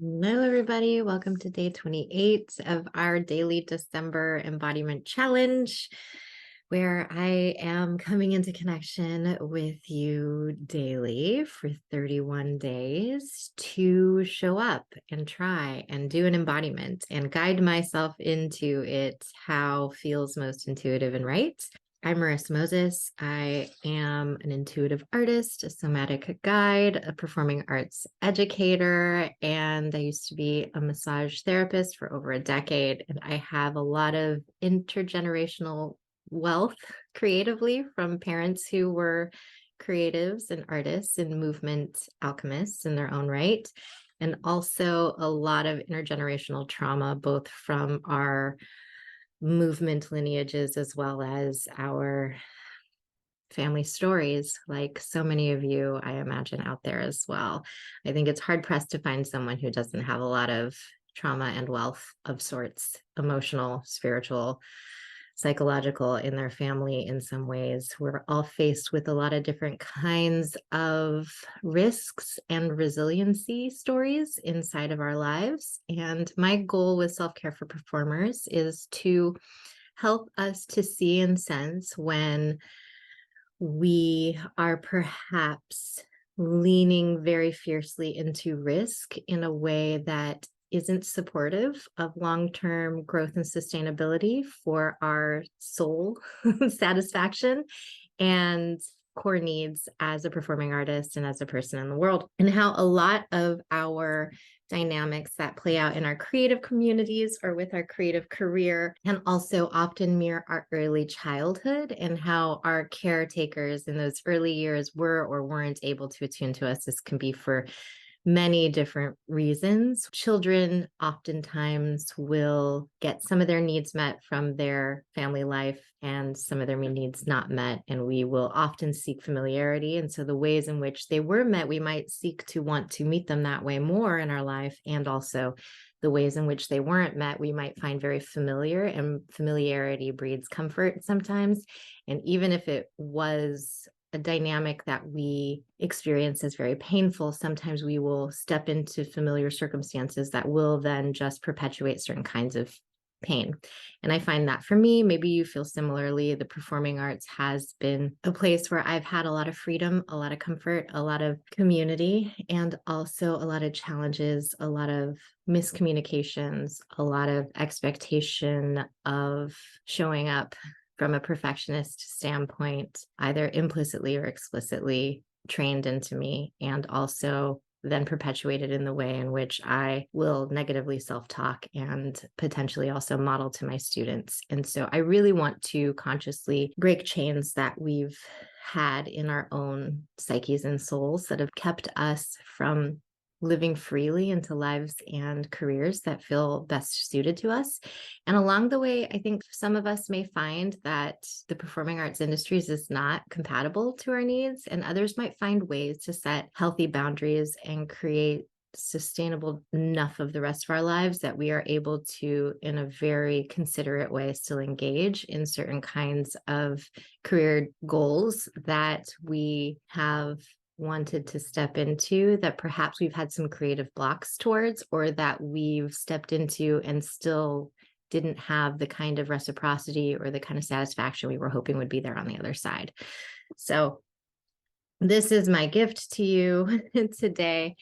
Hello, everybody. Welcome to day 28 of our daily December embodiment challenge, where I am coming into connection with you daily for 31 days to show up and try and do an embodiment and guide myself into it how feels most intuitive and right. I'm Marissa Moses. I am an intuitive artist, a somatic guide, a performing arts educator, and I used to be a massage therapist for over a decade. And I have a lot of intergenerational wealth creatively from parents who were creatives and artists and movement alchemists in their own right. And also a lot of intergenerational trauma, both from our movement lineages as well as our family stories, like so many of you, I imagine, out there as well. I think it's hard pressed to find someone who doesn't have a lot of trauma and wealth of sorts, emotional, spiritual, psychological, in their family in some ways. We're all faced with a lot of different kinds of risks and resiliency stories inside of our lives. And my goal with self-care for performers is to help us to see and sense when we are perhaps leaning very fiercely into risk in a way that isn't supportive of long-term growth and sustainability for our soul satisfaction and core needs as a performing artist and as a person in the world, and how a lot of our dynamics that play out in our creative communities or with our creative career can also often mirror our early childhood and how our caretakers in those early years were or weren't able to attune to us. This can be for many different reasons. Children oftentimes will get some of their needs met from their family life and some of their needs not met, and we will often seek familiarity. And so the ways in which they were met, we might seek to want to meet them that way more in our life, and also the ways in which they weren't met, we might find very familiar, and familiarity breeds comfort sometimes. And even if it was a dynamic that we experience as very painful, sometimes we will step into familiar circumstances that will then just perpetuate certain kinds of pain. And I find that for me, maybe you feel similarly, the performing arts has been a place where I've had a lot of freedom, a lot of comfort, a lot of community, and also a lot of challenges, a lot of miscommunications, a lot of expectation of showing up from a perfectionist standpoint, either implicitly or explicitly trained into me, and also then perpetuated in the way in which I will negatively self-talk and potentially also model to my students. And so I really want to consciously break chains that we've had in our own psyches and souls that have kept us from living freely into lives and careers that feel best suited to us. And along the way, I think some of us may find that the performing arts industries is not compatible to our needs, and others might find ways to set healthy boundaries and create sustainable enough of the rest of our lives that we are able to, in a very considerate way, still engage in certain kinds of career goals that we have wanted to step into, that perhaps we've had some creative blocks towards, or that we've stepped into and still didn't have the kind of reciprocity or the kind of satisfaction we were hoping would be there on the other side. So this is my gift to you today,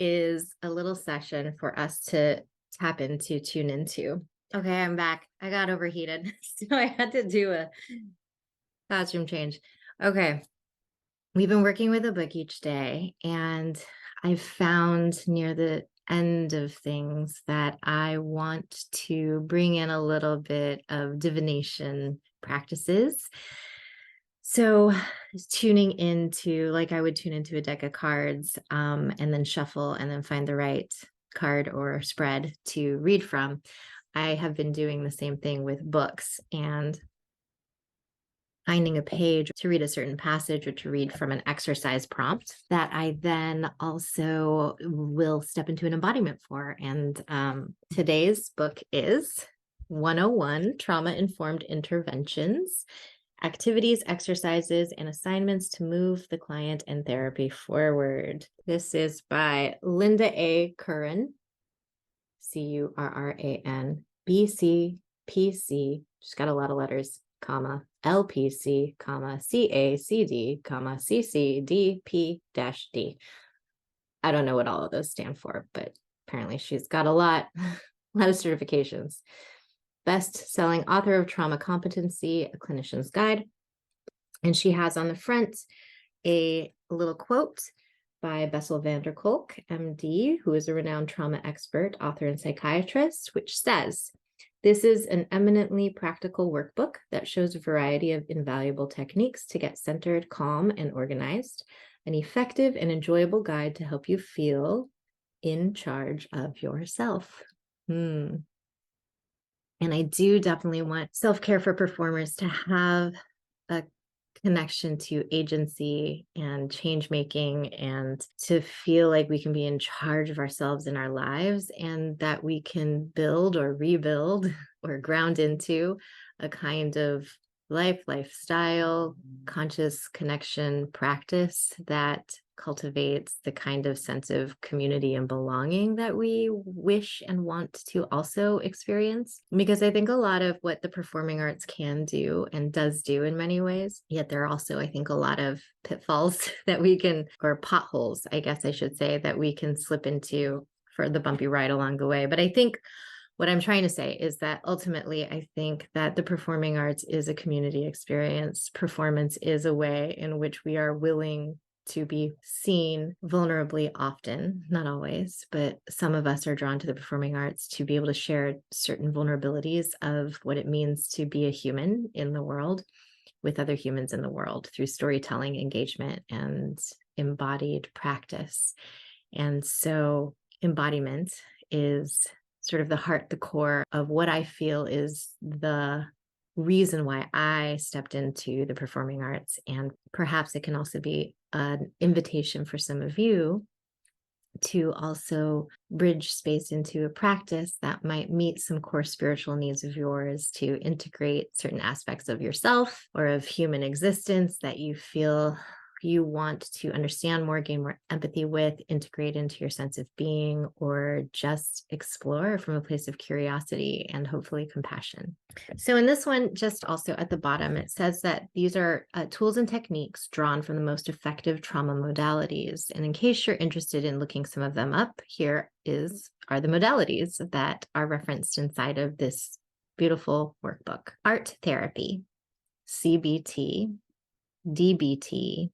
is a little session for us to tap into, tune into. Okay, I'm back. I got overheated, so I had to do a costume change. Okay. We've been working with a book each day, and I've found near the end of things that I want to bring in a little bit of divination practices. So tuning into, like I would tune into a deck of cards, and then shuffle and then find the right card or spread to read from. I have been doing the same thing with books and finding a page to read a certain passage or to read from an exercise prompt that I then also will step into an embodiment for. And today's book is 101 Trauma-Informed Interventions, Activities, Exercises, and Assignments to Move the Client and Therapy Forward. This is by Linda A. Curran. CURRAN BCPC, just got a lot of letters, comma, LPC, comma, CACD, comma, CCDP-D. I don't know what all of those stand for, but apparently she's got a lot of certifications. Best-selling author of Trauma Competency, A Clinician's Guide. And she has on the front a little quote by Bessel van der Kolk, MD, who is a renowned trauma expert, author, and psychiatrist, which says, "This is an eminently practical workbook that shows a variety of invaluable techniques to get centered, calm, and organized, an effective and enjoyable guide to help you feel in charge of yourself." And I do definitely want self-care for performers to have a connection to agency and change making, and to feel like we can be in charge of ourselves and our lives, and that we can build or rebuild or ground into a kind of lifestyle, conscious connection practice that cultivates the kind of sense of community and belonging that we wish and want to also experience. Because I think a lot of what the performing arts can do and does do in many ways, yet there are also, I think, a lot of pitfalls that we can, or potholes, I guess I should say, that we can slip into for the bumpy ride along the way. But I think what I'm trying to say is that ultimately, I think that the performing arts is a community experience. Performance is a way in which we are willing to be seen vulnerably often, not always, but some of us are drawn to the performing arts to be able to share certain vulnerabilities of what it means to be a human in the world with other humans in the world through storytelling, engagement, and embodied practice. And so embodiment is sort of the heart, the core of what I feel is the reason why I stepped into the performing arts. And perhaps it can also be an invitation for some of you to also bridge space into a practice that might meet some core spiritual needs of yours, to integrate certain aspects of yourself or of human existence that you feel you want to understand more, gain more empathy with, integrate into your sense of being, or just explore from a place of curiosity and hopefully compassion. So in this one, just also at the bottom, it says that these are tools and techniques drawn from the most effective trauma modalities. And in case you're interested in looking some of them up, here are the modalities that are referenced inside of this beautiful workbook. Art therapy, CBT, DBT,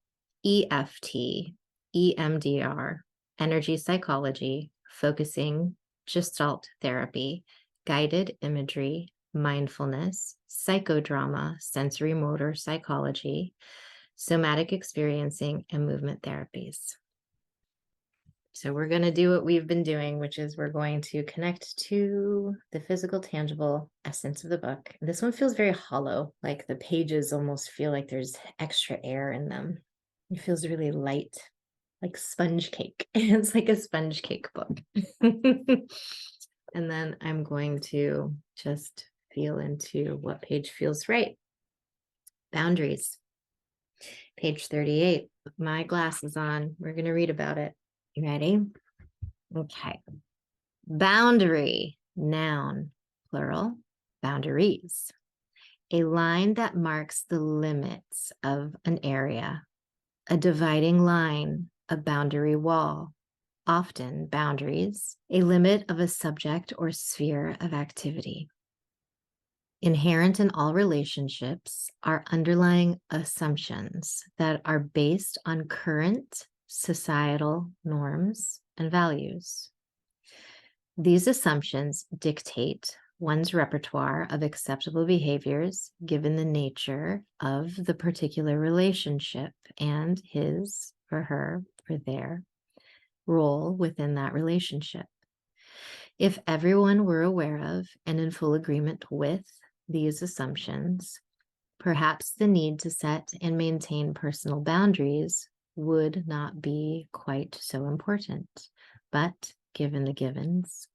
EFT, EMDR, energy psychology, focusing, Gestalt therapy, guided imagery, mindfulness, psychodrama, sensory motor psychology, somatic experiencing, and movement therapies. So we're going to do what we've been doing, which is we're going to connect to the physical, tangible essence of the book. This one feels very hollow, like the pages almost feel like there's extra air in them. It feels really light, like sponge cake. It's like a sponge cake book. And then I'm going to just feel into what page feels right. Boundaries. Page 38. My glasses on. We're going to read about it. You ready? Okay. Boundary, noun, plural, boundaries. A line that marks the limits of an area, a dividing line, a boundary wall, often boundaries, a limit of a subject or sphere of activity. Inherent in all relationships are underlying assumptions that are based on current societal norms and values. These assumptions dictate one's repertoire of acceptable behaviors given the nature of the particular relationship and his or her or their role within that relationship. If everyone were aware of and in full agreement with these assumptions, perhaps the need to set and maintain personal boundaries would not be quite so important. But given the givens, ...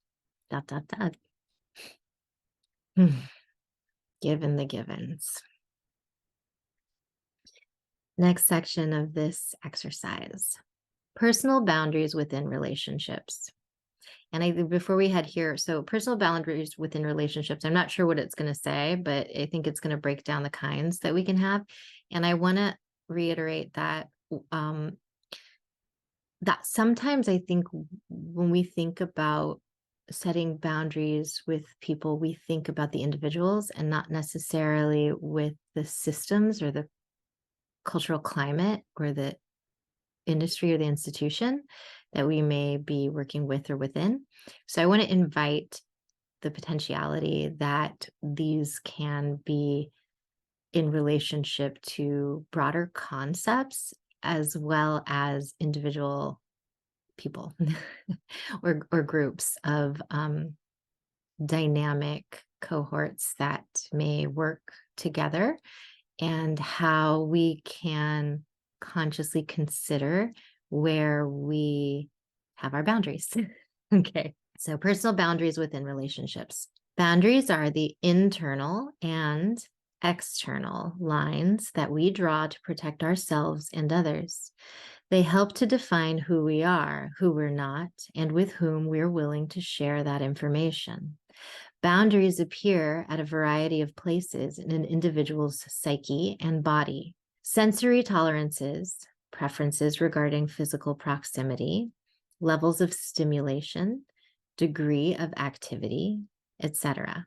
Given the givens. Next section of this exercise. Personal boundaries within relationships. And I think before we head here, so personal boundaries within relationships, I'm not sure what it's going to say, but I think it's going to break down the kinds that we can have. And I want to reiterate um, that sometimes I think when we think about setting boundaries with people, we think about the individuals and not necessarily with the systems or the cultural climate or the industry or the institution that we may be working with or within. So I want to invite the potentiality that these can be in relationship to broader concepts as well as individual people or groups of dynamic cohorts that may work together, and how we can consciously consider where we have our boundaries. Okay. So personal boundaries within relationships. Boundaries are the internal and external lines that we draw to protect ourselves and others. They help to define who we are, who we're not, and with whom we're willing to share that information. Boundaries appear at a variety of places in an individual's psyche and body. Sensory tolerances, preferences regarding physical proximity, levels of stimulation, degree of activity, etc.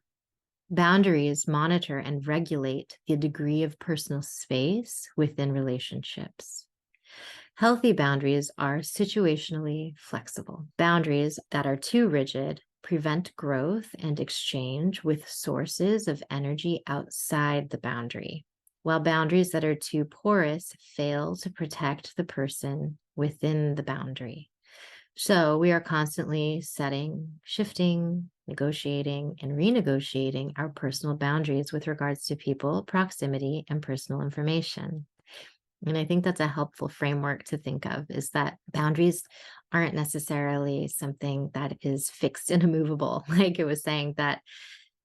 Boundaries monitor and regulate the degree of personal space within relationships. Healthy boundaries are situationally flexible. Boundaries that are too rigid prevent growth and exchange with sources of energy outside the boundary, while boundaries that are too porous fail to protect the person within the boundary. So we are constantly setting, shifting, negotiating, and renegotiating our personal boundaries with regards to people, proximity, and personal information. And I think that's a helpful framework to think of, is that boundaries aren't necessarily something that is fixed and immovable. Like it was saying, that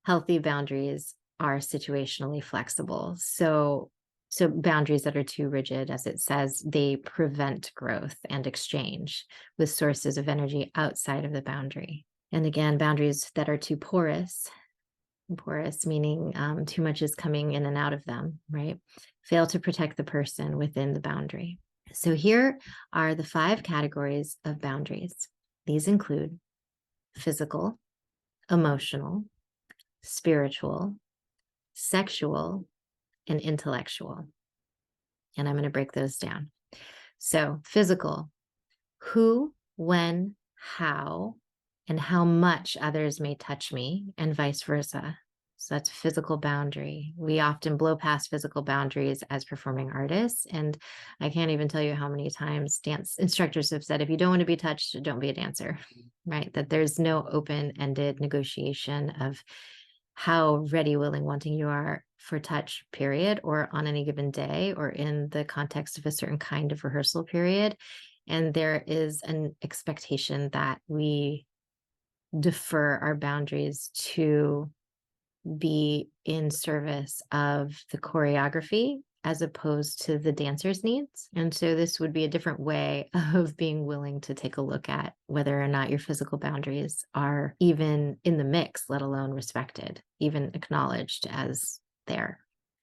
healthy boundaries are situationally flexible. So boundaries that are too rigid, as it says, they prevent growth and exchange with sources of energy outside of the boundary. And again, boundaries that are too porous meaning too much is coming in and out of them, right? Fail to protect the person within the boundary. So here are the 5 categories of boundaries. These include physical, emotional, spiritual, sexual, and intellectual. And I'm going to break those down. So physical, who, when, how, and how much others may touch me, and vice versa. So that's physical boundary. We often blow past physical boundaries as performing artists. And I can't even tell you how many times dance instructors have said, if you don't want to be touched, don't be a dancer, right? That there's no open-ended negotiation of how ready, willing, wanting you are for touch, period, or on any given day, or in the context of a certain kind of rehearsal period. And there is an expectation that we defer our boundaries to be in service of the choreography as opposed to the dancer's needs. And so this would be a different way of being willing to take a look at whether or not your physical boundaries are even in the mix, let alone respected, even acknowledged as there.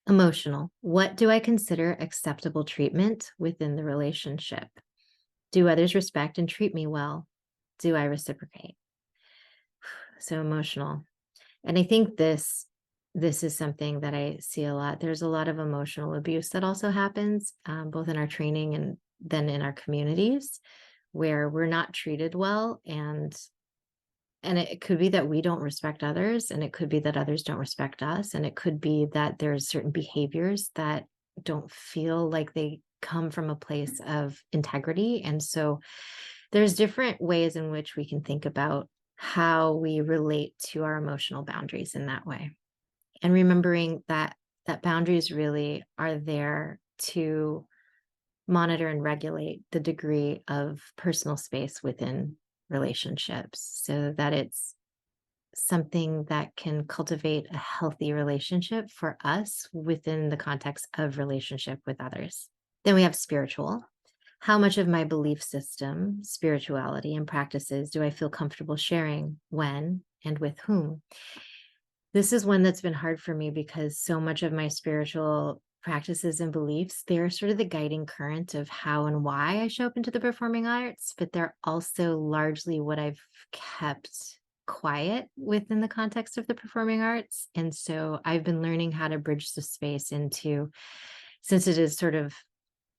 Emotional. What do I consider acceptable treatment within the relationship? Do others respect and treat me well? Do I reciprocate? So emotional. And I think this is something that I see a lot. There's a lot of emotional abuse that also happens, both in our training and then in our communities, where we're not treated well, and it could be that we don't respect others, and it could be that others don't respect us, and it could be that there's certain behaviors that don't feel like they come from a place of integrity. And so there's different ways in which we can think about how we relate to our emotional boundaries in that way. And remembering that boundaries really are there to monitor and regulate the degree of personal space within relationships, so that it's something that can cultivate a healthy relationship for us within the context of relationship with others. Then we have spiritual. How much of my belief system, spirituality, and practices do I feel comfortable sharing? When and with whom? This is one that's been hard for me because so much of my spiritual practices and beliefs, they're sort of the guiding current of how and why I show up into the performing arts, but they're also largely what I've kept quiet within the context of the performing arts. And so I've been learning how to bridge the space into, since it is sort of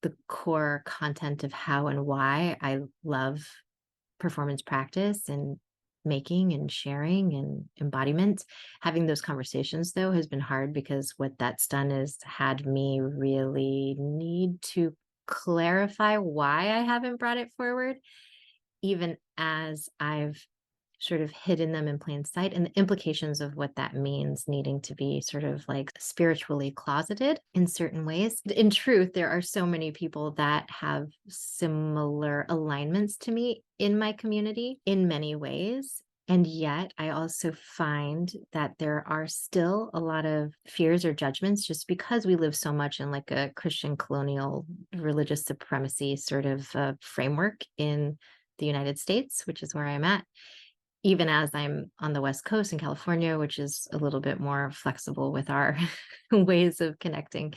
the core content of how and why I love performance practice and making and sharing and embodiment. Having those conversations, though, has been hard because what that's done is had me really need to clarify why I haven't brought it forward, even as I've sort of hidden them in plain sight, and the implications of what that means needing to be sort of like spiritually closeted in certain ways. In truth, there are so many people that have similar alignments to me in my community in many ways. And yet, I also find that there are still a lot of fears or judgments just because we live so much in like a Christian colonial religious supremacy sort of framework in the United States, which is where I'm at, even as I'm on the West Coast in California, which is a little bit more flexible with our ways of connecting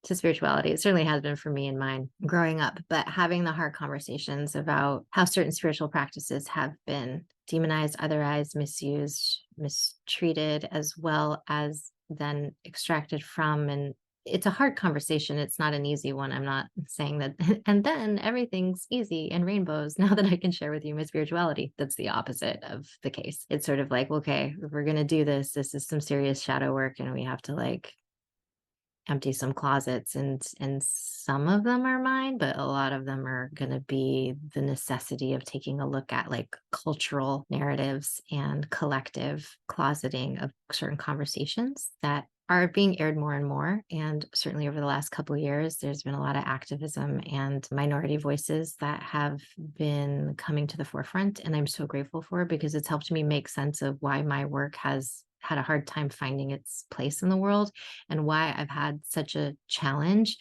to spirituality. It certainly has been for me and mine growing up, but having the hard conversations about how certain spiritual practices have been demonized, otherized, misused, mistreated, as well as then extracted from. And it's a hard conversation. It's not an easy one. I'm not saying that, and then everything's easy and rainbows now that I can share with you my spirituality. That's the opposite of the case. It's sort of like, okay, if we're going to do this, this is some serious shadow work, and we have to like empty some closets, and some of them are mine, but a lot of them are going to be the necessity of taking a look at like cultural narratives and collective closeting of certain conversations that are being aired more and more. And certainly over the last couple of years, there's been a lot of activism and minority voices that have been coming to the forefront. And I'm so grateful for it because it's helped me make sense of why my work has had a hard time finding its place in the world and why I've had such a challenge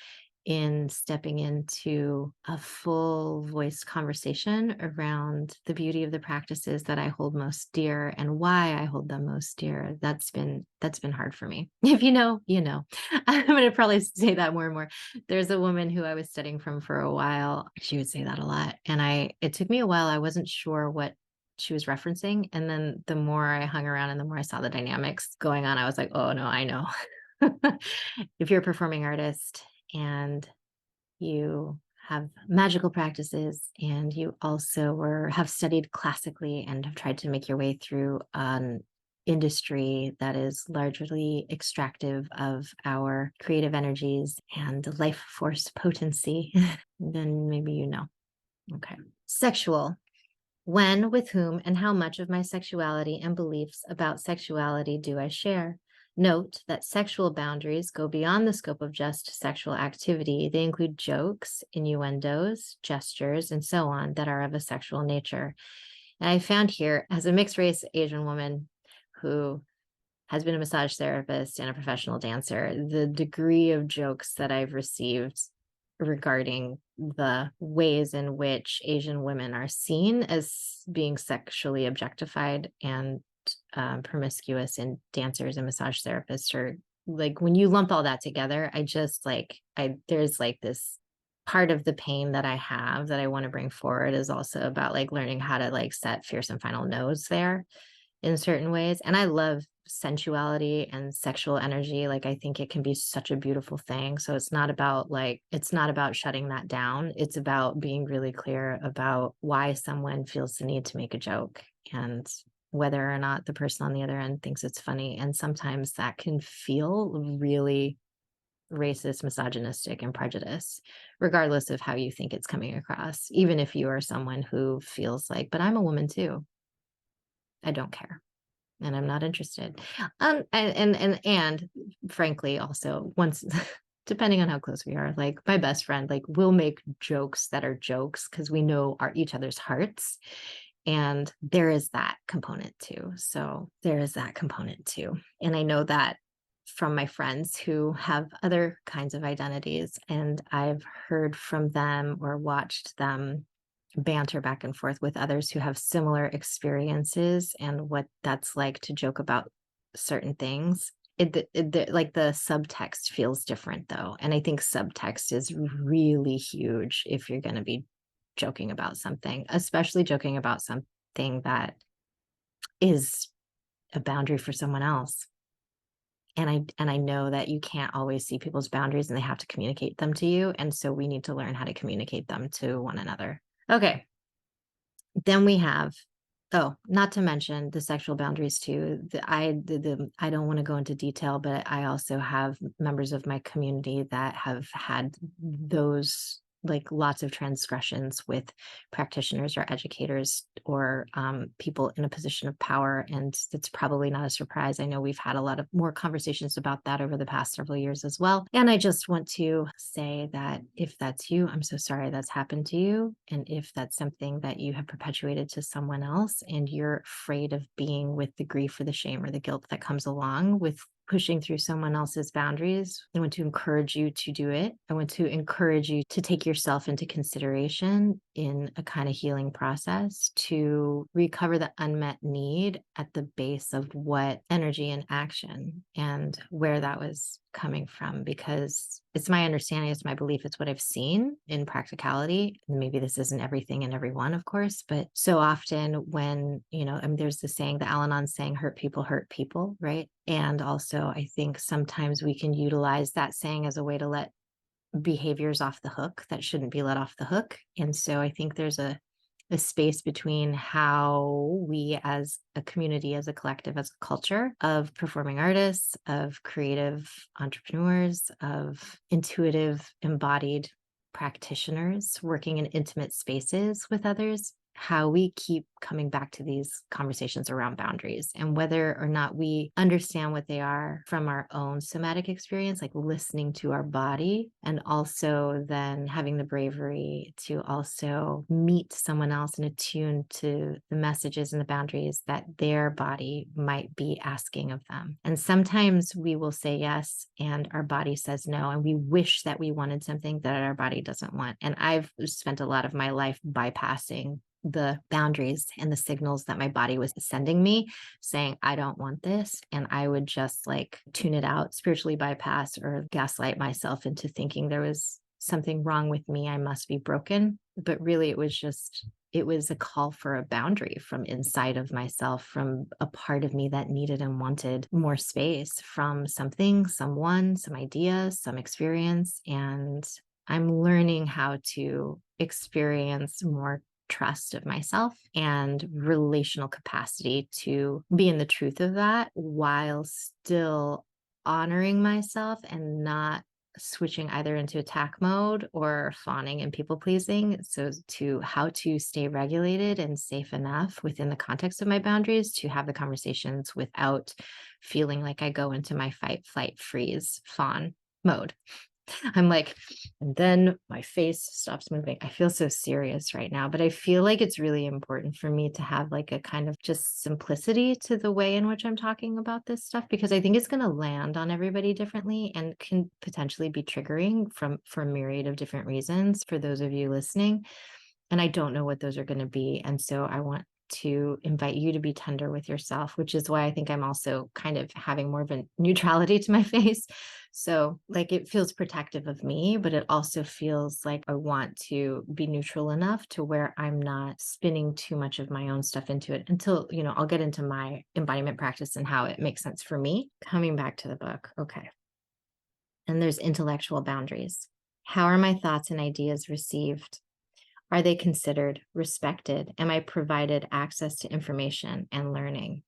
in stepping into a full voiced conversation around the beauty of the practices that I hold most dear and why I hold them most dear. That's been hard for me. If you know, you know. I'm going to probably say that more and more. There's a woman who I was studying from for a while. She would say that a lot. And it took me a while. I wasn't sure what she was referencing. And then the more I hung around and the more I saw the dynamics going on, I was like, oh no, I know. If you're a performing artist and you have magical practices and you also have studied classically and have tried to make your way through an industry that is largely extractive of our creative energies and life force potency, then maybe you know. Okay. Sexual. When, with whom, and how much of my sexuality and beliefs about sexuality do I share? Note that sexual boundaries go beyond the scope of just sexual activity. They include jokes, innuendos, gestures, and so on that are of a sexual nature. And I found here, as a mixed race Asian woman who has been a massage therapist and a professional dancer, the degree of jokes that I've received regarding the ways in which Asian women are seen as being sexually objectified and promiscuous in dancers and massage therapists, or like when you lump all that together, there's like this part of the pain that I have that I want to bring forward is also about like learning how to like set fierce and final no's there in certain ways. And I love sensuality and sexual energy. Like I think it can be such a beautiful thing. So it's not about shutting that down. It's about being really clear about why someone feels the need to make a joke and whether or not the person on the other end thinks it's funny. And sometimes that can feel really racist, misogynistic, and prejudiced, regardless of how you think it's coming across. Even if you are someone who feels like, but I'm a woman too. I don't care. And I'm not interested. And frankly, also once, depending on how close we are, like my best friend, like we'll make jokes that are jokes because we know each other's hearts. And there is that component too. So there is that component too. And I know that from my friends who have other kinds of identities, and I've heard from them or watched them banter back and forth with others who have similar experiences and what that's like to joke about certain things. Like the subtext feels different though. And I think subtext is really huge if you're going to be joking about something, especially joking about something that is a boundary for someone else. And I know that you can't always see people's boundaries and they have to communicate them to you. And so we need to learn how to communicate them to one another. Okay. Then we have, oh, not to mention the sexual boundaries too. I don't want to go into detail, but I also have members of my community that have had those, like, lots of transgressions with practitioners or educators or people in a position of power. And it's probably not a surprise. I know we've had a lot of more conversations about that over the past several years as well. And I just want to say that if that's you, I'm so sorry that's happened to you. And if that's something that you have perpetuated to someone else and you're afraid of being with the grief or the shame or the guilt that comes along with pushing through someone else's boundaries, I want to encourage you to do it. I want to encourage you to take yourself into consideration in a kind of healing process to recover the unmet need at the base of what energy and action and where that was coming from, because it's my understanding, it's my belief, it's what I've seen in practicality. Maybe this isn't everything and everyone, of course, but so often when, I mean, there's the saying, the Al-Anon saying, hurt people, right? And also, I think sometimes we can utilize that saying as a way to let behaviors off the hook that shouldn't be let off the hook. And so I think there's a space between how we as a community, as a collective, as a culture of performing artists, of creative entrepreneurs, of intuitive embodied practitioners working in intimate spaces with others, how we keep coming back to these conversations around boundaries and whether or not we understand what they are from our own somatic experience, like listening to our body, and also then having the bravery to also meet someone else and attune to the messages and the boundaries that their body might be asking of them. And sometimes we will say yes and our body says no, and we wish that we wanted something that our body doesn't want. And I've spent a lot of my life bypassing the boundaries and the signals that my body was sending me, saying, I don't want this. And I would just like tune it out, spiritually bypass or gaslight myself into thinking there was something wrong with me. I must be broken. But really, it was a call for a boundary from inside of myself, from a part of me that needed and wanted more space from something, someone, some idea, some experience. And I'm learning how to experience more trust of myself and relational capacity to be in the truth of that while still honoring myself and not switching either into attack mode or fawning and people pleasing. So to how to stay regulated and safe enough within the context of my boundaries to have the conversations without feeling like I go into my fight, flight, freeze, fawn mode. I'm like, and then my face stops moving. I feel so serious right now, but I feel like it's really important for me to have like a kind of just simplicity to the way in which I'm talking about this stuff, because I think it's going to land on everybody differently and can potentially be triggering for a myriad of different reasons for those of you listening. And I don't know what those are going to be. And so I want to invite you to be tender with yourself, which is why I think I'm also kind of having more of a neutrality to my face. So like it feels protective of me, but it also feels like I want to be neutral enough to where I'm not spinning too much of my own stuff into it until, I'll get into my embodiment practice and how it makes sense for me. Coming back to the book. Okay. And there's intellectual boundaries. How are my thoughts and ideas received? Are they considered, respected? Am I provided access to information and learning?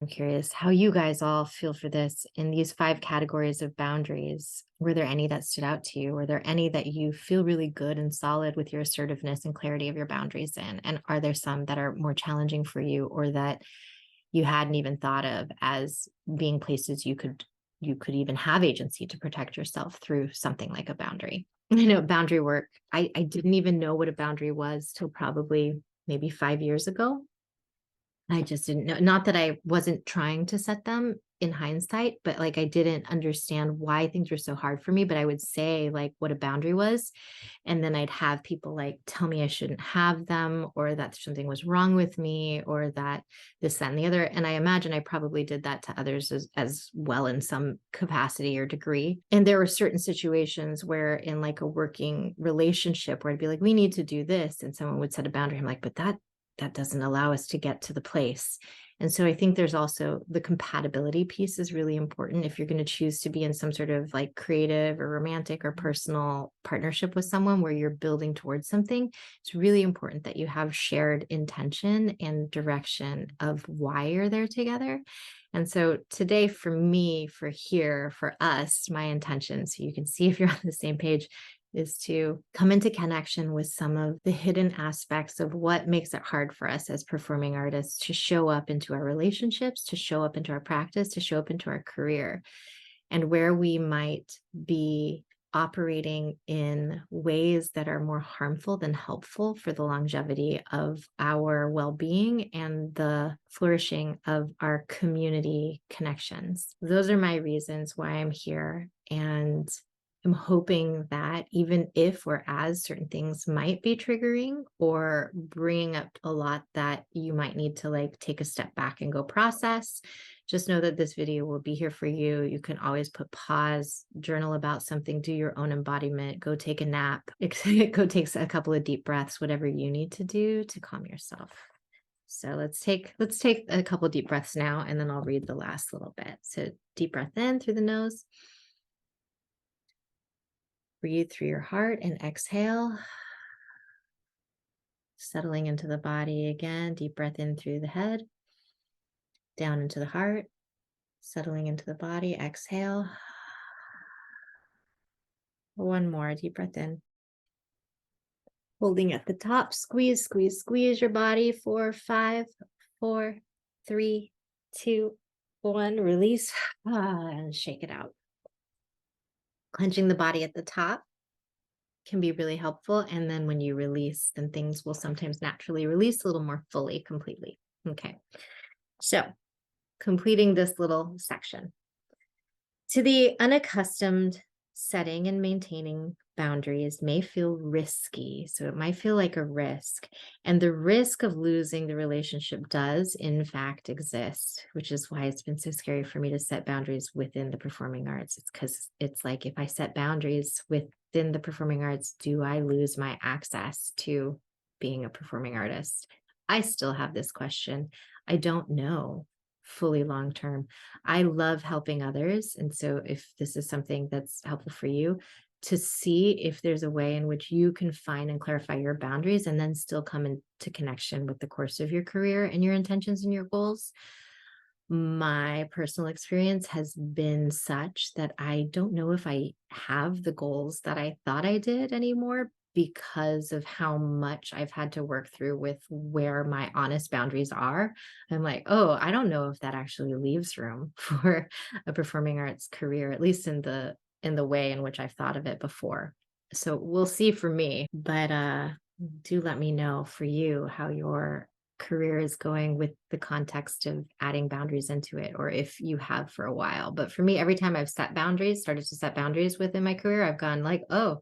I'm curious how you guys all feel for this in these 5 categories of boundaries. Were there any that stood out to you? Were there any that you feel really good and solid with your assertiveness and clarity of your boundaries in? And are there some that are more challenging for you or that you hadn't even thought of as being places you could even have agency to protect yourself through something like a boundary? Boundary work. I didn't even know what a boundary was till probably maybe 5 years ago. I just didn't know. Not that I wasn't trying to set them in hindsight, but like I didn't understand why things were so hard for me. But I would say like what a boundary was. And then I'd have people like tell me I shouldn't have them, or that something was wrong with me, or that this, that, and the other. And I imagine I probably did that to others as well in some capacity or degree. And there were certain situations where in like a working relationship where I'd be like, we need to do this. And someone would set a boundary. I'm like, but that doesn't allow us to get to the place. And so I think there's also the compatibility piece is really important. If you're going to choose to be in some sort of like creative or romantic or personal partnership with someone where you're building towards something, it's really important that you have shared intention and direction of why you're there together. And so today for me, for here, for us, my intention, so you can see if you're on the same page, is to come into connection with some of the hidden aspects of what makes it hard for us as performing artists to show up into our relationships, to show up into our practice, to show up into our career, and where we might be operating in ways that are more harmful than helpful for the longevity of our well-being and the flourishing of our community connections. Those are my reasons why I'm here. And I'm hoping that even if or as certain things might be triggering or bringing up a lot that you might need to like take a step back and go process, just know that this video will be here for you. You can always put pause, journal about something, do your own embodiment, go take a nap, go take a couple of deep breaths, whatever you need to do to calm yourself. So let's take a couple of deep breaths now, and then I'll read the last little bit. So deep breath in through the nose. Breathe through your heart and exhale. Settling into the body again. Deep breath in through the head. Down into the heart. Settling into the body. Exhale. One more. Deep breath in. Holding at the top. Squeeze, squeeze, squeeze your body. 4, 5, 4, 3, 2, 1. Release. And shake it out. Clenching the body at the top can be really helpful. And then when you release, then things will sometimes naturally release a little more fully, completely. Okay. So completing this little section. To the unaccustomed, setting and maintaining boundaries may feel risky. So it might feel like a risk. And the risk of losing the relationship does, in fact, exist, which is why it's been so scary for me to set boundaries within the performing arts. It's because it's like, if I set boundaries within the performing arts, do I lose my access to being a performing artist? I still have this question. I don't know fully long term. I love helping others. And so if this is something that's helpful for you, to see if there's a way in which you can find and clarify your boundaries and then still come into connection with the course of your career and your intentions and your goals. My personal experience has been such that I don't know if I have the goals that I thought I did anymore, because of how much I've had to work through with where my honest boundaries are. I'm like, oh, I don't know if that actually leaves room for a performing arts career, at least in the way in which I've thought of it before. So we'll see for me, but do let me know for you how your career is going with the context of adding boundaries into it, or if you have for a while. But for me, every time I've started to set boundaries within my career, I've gone like, oh,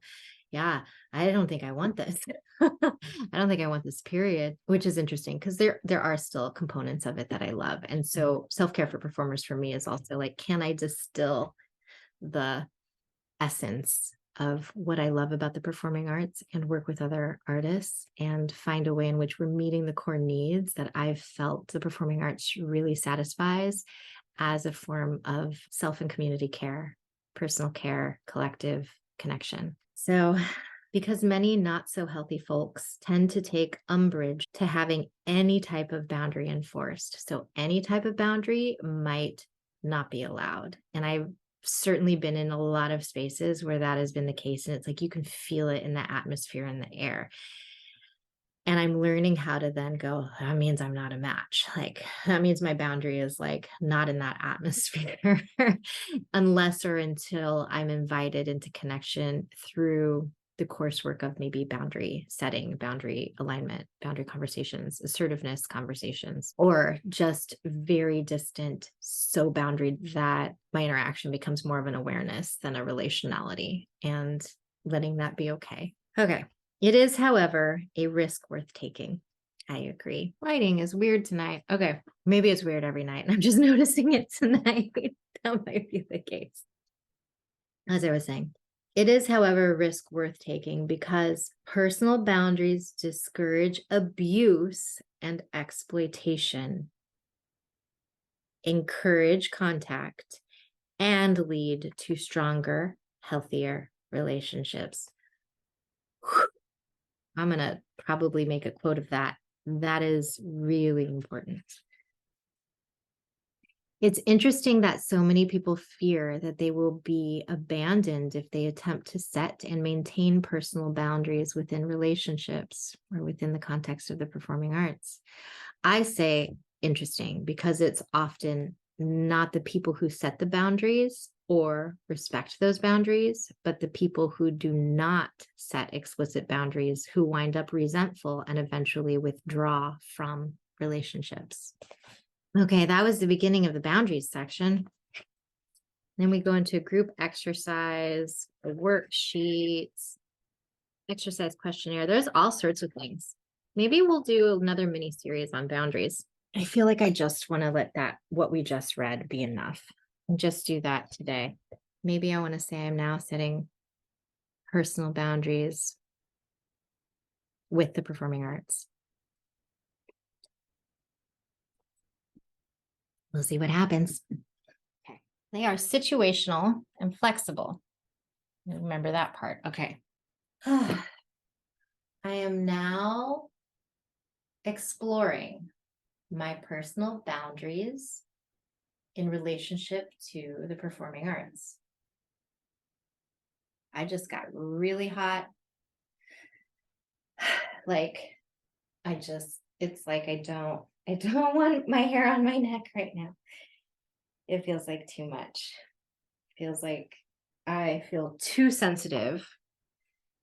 yeah, I don't think I want this. I don't think I want this, period, which is interesting because there are still components of it that I love. And so self-care for performers for me is also like, can I distill the essence of what I love about the performing arts and work with other artists and find a way in which we're meeting the core needs that I've felt the performing arts really satisfies as a form of self and community care, personal care, collective connection. So, because many not so healthy folks tend to take umbrage to having any type of boundary enforced. So any type of boundary might not be allowed. And I've certainly been in a lot of spaces where that has been the case. And it's like, you can feel it in the atmosphere and the air. And I'm learning how to then go, that means I'm not a match. Like, that means my boundary is like not in that atmosphere unless or until I'm invited into connection through the coursework of maybe boundary setting, boundary alignment, boundary conversations, assertiveness conversations, or just very distant, so boundary that my interaction becomes more of an awareness than a relationality, and letting that be okay. Okay. It is, however, a risk worth taking. I agree. Lighting is weird tonight. Okay. Maybe it's weird every night, and I'm just noticing it tonight. That might be the case. As I was saying, it is, however, a risk worth taking because personal boundaries discourage abuse and exploitation, encourage contact, and lead to stronger, healthier relationships. I'm going to probably make a quote of that. That is really important. It's interesting that so many people fear that they will be abandoned if they attempt to set and maintain personal boundaries within relationships or within the context of the performing arts. I say interesting because it's often not the people who set the boundaries or respect those boundaries, but the people who do not set explicit boundaries who wind up resentful and eventually withdraw from relationships. Okay, that was the beginning of the boundaries section. Then we go into group exercise, worksheets, exercise questionnaire. There's all sorts of things. Maybe we'll do another mini series on boundaries. I feel like I just want to let what we just read be enough and just do that today. Maybe I want to say I'm now setting personal boundaries with the performing arts. We'll see what happens. Okay. They are situational and flexible. Remember that part. Okay. I am now exploring my personal boundaries in relationship to the performing arts. I just got really hot. It's like I don't want my hair on my neck right now. It feels like too much. It feels like I feel too sensitive.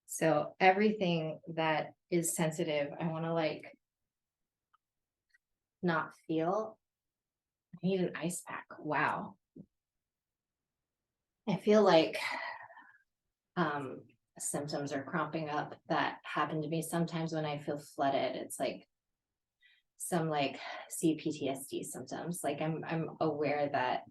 So everything that is sensitive, I want to not feel. I need an ice pack. Wow. I feel like symptoms are cropping up that happen to me sometimes when I feel flooded. It's like some CPTSD symptoms. Like I'm aware that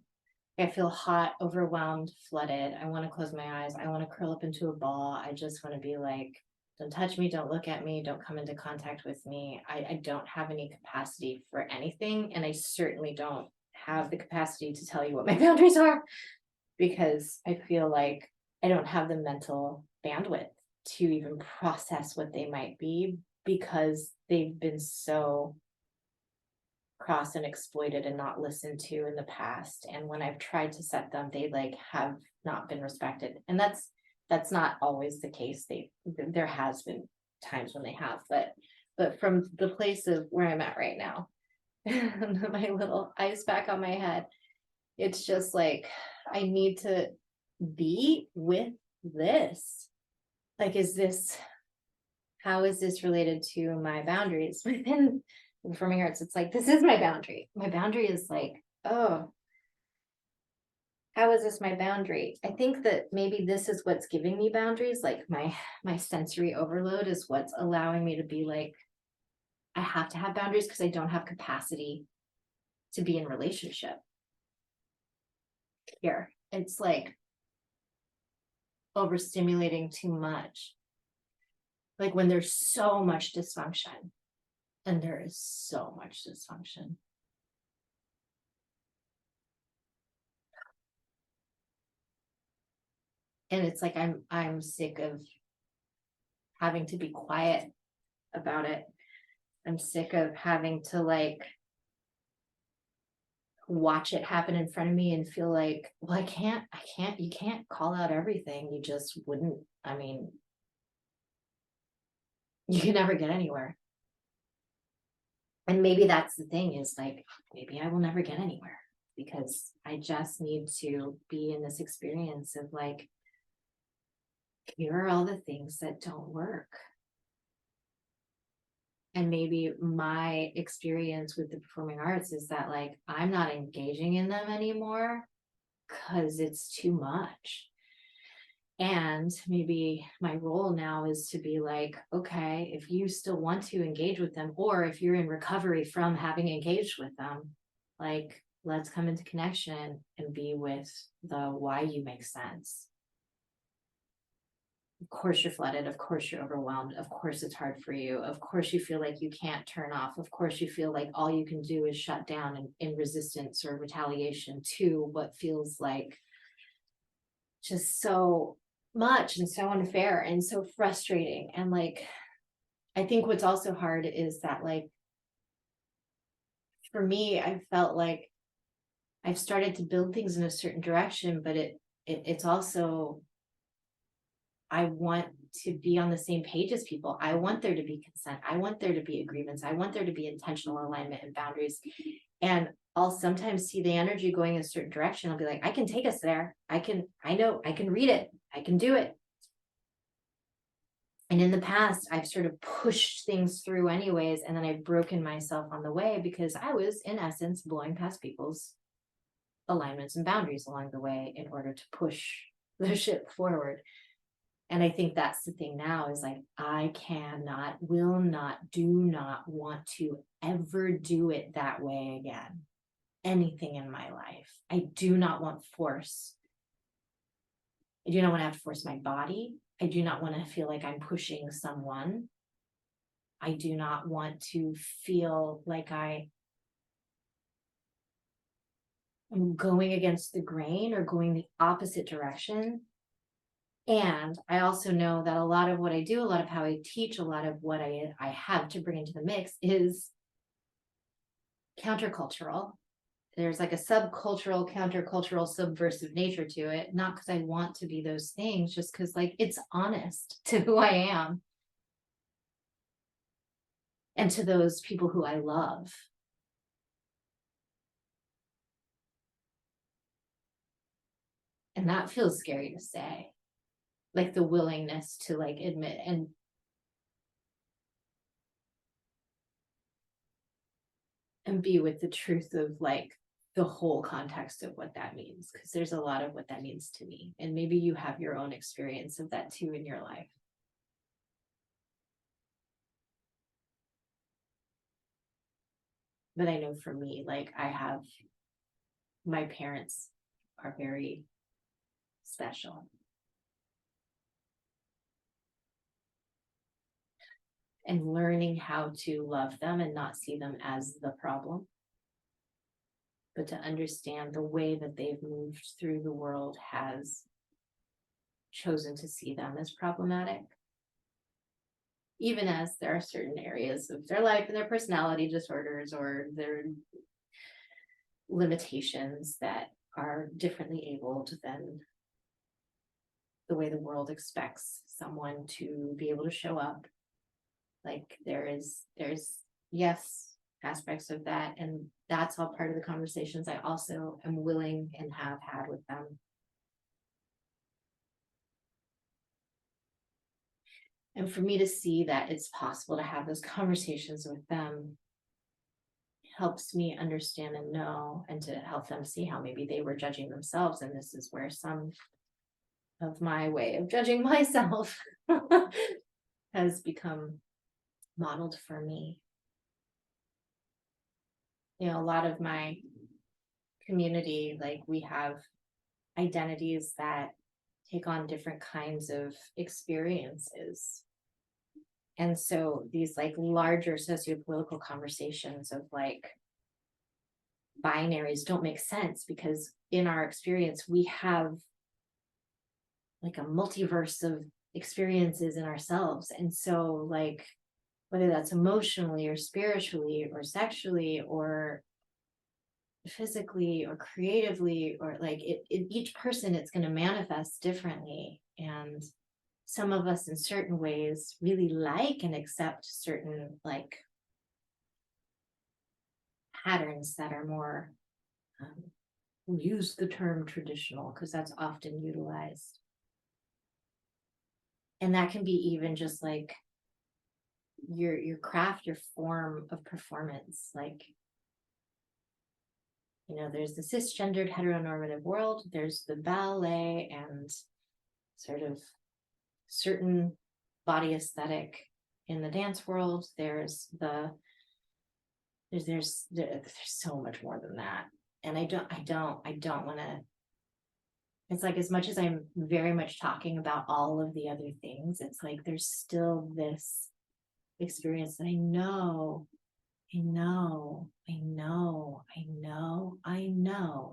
I feel hot, overwhelmed, flooded. I want to close my eyes. I want to curl up into a ball. I just want to be like, don't touch me, don't look at me, don't come into contact with me. I don't have any capacity for anything. And I certainly don't have the capacity to tell you what my boundaries are because I feel like I don't have the mental bandwidth to even process what they might be because they've been so crossed and exploited and not listened to in the past. And when I've tried to set them, they have not been respected. And that's not always the case. There has been times when they have, but from the place of where I'm at right now, my little ice pack on my head, it's just like I need to be with this. How is this related to my boundaries within the performing arts? It's like, this is my boundary. My boundary is like, oh, how is this my boundary? I think that maybe this is what's giving me boundaries. Like my sensory overload is what's allowing me to be like, I have to have boundaries because I don't have capacity to be in relationship. Here, it's like overstimulating too much. Like when there's so much dysfunction, and there is so much dysfunction. And it's like I'm sick of having to be quiet about it. I'm sick of having to watch it happen in front of me and feel like, well, you can't call out everything. You just wouldn't. I mean, you can never get anywhere. And maybe that's the thing is maybe I will never get anywhere because I just need to be in this experience of here are all the things that don't work. And maybe my experience with the performing arts is that, like, I'm not engaging in them anymore because it's too much. And maybe my role now is to be like, okay, if you still want to engage with them, or if you're in recovery from having engaged with them, like, let's come into connection and be with the why you make sense. Of course you're flooded. Of course you're overwhelmed. Of course it's hard for you. Of course you feel like you can't turn off. Of course you feel like all you can do is shut down in resistance or retaliation to what feels like just so much and so unfair and so frustrating. And like, I think what's also hard is that, like, for me, I felt like I've started to build things in a certain direction, but it's also, I want to be on the same page as people. I want there to be consent. I want there to be agreements. I want there to be intentional alignment and boundaries. And I'll sometimes see the energy going in a certain direction. I'll be like, I can take us there. I know, I can read it. I can do it. And in the past, I've sort of pushed things through anyways. And then I've broken myself on the way because I was, in essence, blowing past people's alignments and boundaries along the way in order to push the ship forward. And I think that's the thing now is like, I cannot, will not, do not want to ever do it that way again. Anything in my life. I do not want force. I do not want to have to force my body. I do not want to feel like I'm pushing someone. I do not want to feel like I am going against the grain or going the opposite direction. And I also know that a lot of what I do, a lot of how I teach, a lot of what I have to bring into the mix is countercultural. There's like a subcultural, countercultural, subversive nature to it. Not because I want to be those things, just because like it's honest to who I am and to those people who I love. And that feels scary to say. Like the willingness to like admit and be with the truth of like the whole context of what that means, because there's a lot of what that means to me, and maybe you have your own experience of that too in your life. But I know for me, like, I have, my parents are very special, and learning how to love them and not see them as the problem, but to understand the way that they've moved through the world has chosen to see them as problematic, even as there are certain areas of their life and their personality disorders or their limitations that are differently abled than the way the world expects someone to be able to show up. Like there's yes, aspects of that, and that's all part of the conversations I also am willing and have had with them. And for me to see that it's possible to have those conversations with them helps me understand and know, and to help them see how maybe they were judging themselves. And this is where some of my way of judging myself has become modeled for me. You know, a lot of my community, like, we have identities that take on different kinds of experiences. And so these like larger sociopolitical conversations of like binaries don't make sense, because in our experience we have like a multiverse of experiences in ourselves. And so like whether that's emotionally or spiritually or sexually or physically or creatively, or like each person, it's going to manifest differently. And some of us in certain ways really like and accept certain like patterns that are more, we'll use the term traditional because that's often utilized. And that can be even just like your craft, your form of performance. Like, there's the cisgendered heteronormative world, there's the ballet and sort of certain body aesthetic in the dance world. There's so much more than that. And I don't want to, it's like, as much as I'm very much talking about all of the other things, it's like there's still this experience that I know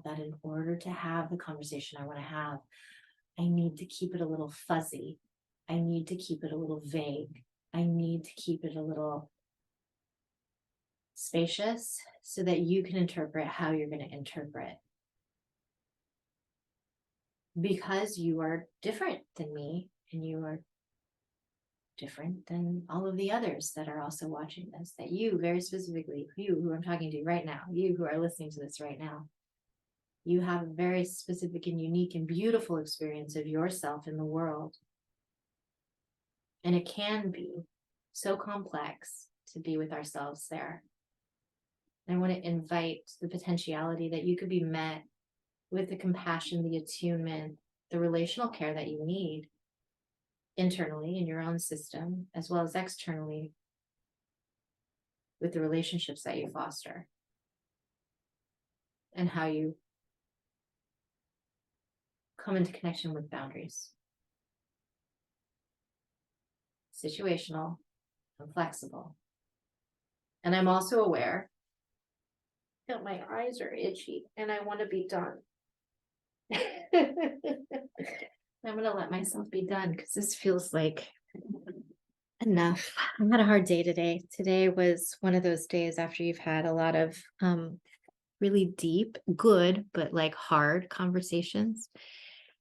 that in order to have the conversation I want to have, I need to keep it a little fuzzy. I need to keep it a little vague. I need to keep it a little spacious so that you can interpret how you're going to interpret. Because you are different than me, and you are different than all of the others that are also watching this, that you, very specifically, you who I'm talking to right now, you who are listening to this right now, you have a very specific and unique and beautiful experience of yourself in the world. And it can be so complex to be with ourselves there. And I want to invite the potentiality that you could be met with the compassion, the attunement, the relational care that you need internally in your own system, as well as externally with the relationships that you foster and how you come into connection with boundaries. Situational and flexible. And I'm also aware that my eyes are itchy and I want to be done. I'm going to let myself be done because this feels like enough. I had a hard day today. Today was one of those days after you've had a lot of really deep, good, but like hard conversations.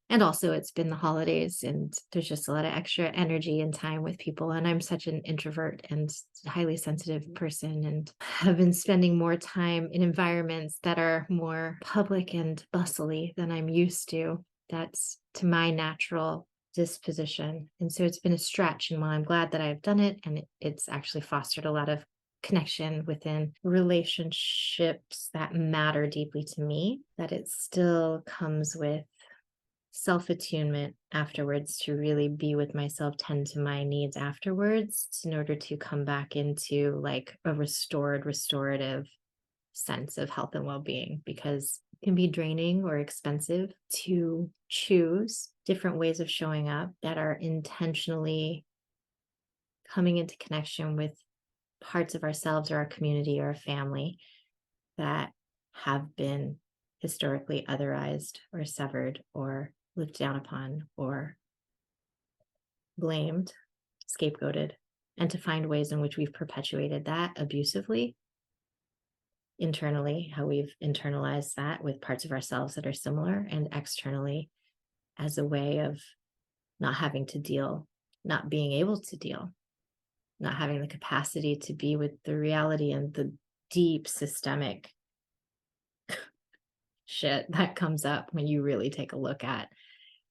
And also, it's been the holidays, and there's just a lot of extra energy and time with people. And I'm such an introvert and highly sensitive person, and have been spending more time in environments that are more public and bustly than I'm used to. That's to my natural disposition. And so it's been a stretch. And while I'm glad that I've done it, and it's actually fostered a lot of connection within relationships that matter deeply to me, that it still comes with self-attunement afterwards to really be with myself, tend to my needs afterwards in order to come back into like a restorative sense of health and well-being, because it can be draining or expensive to choose different ways of showing up that are intentionally coming into connection with parts of ourselves or our community or our family that have been historically otherized or severed or looked down upon or blamed, scapegoated, and to find ways in which we've perpetuated that abusively internally, how we've internalized that with parts of ourselves that are similar, and externally as a way of not having to deal, not being able to deal, not having the capacity to be with the reality and the deep systemic shit that comes up when you really take a look at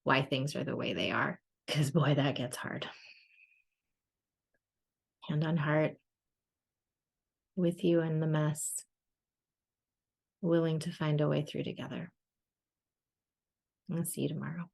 why things are the way they are. Because boy, that gets hard. Hand on heart, with you in the mess, willing to find a way through together. I'll see you tomorrow.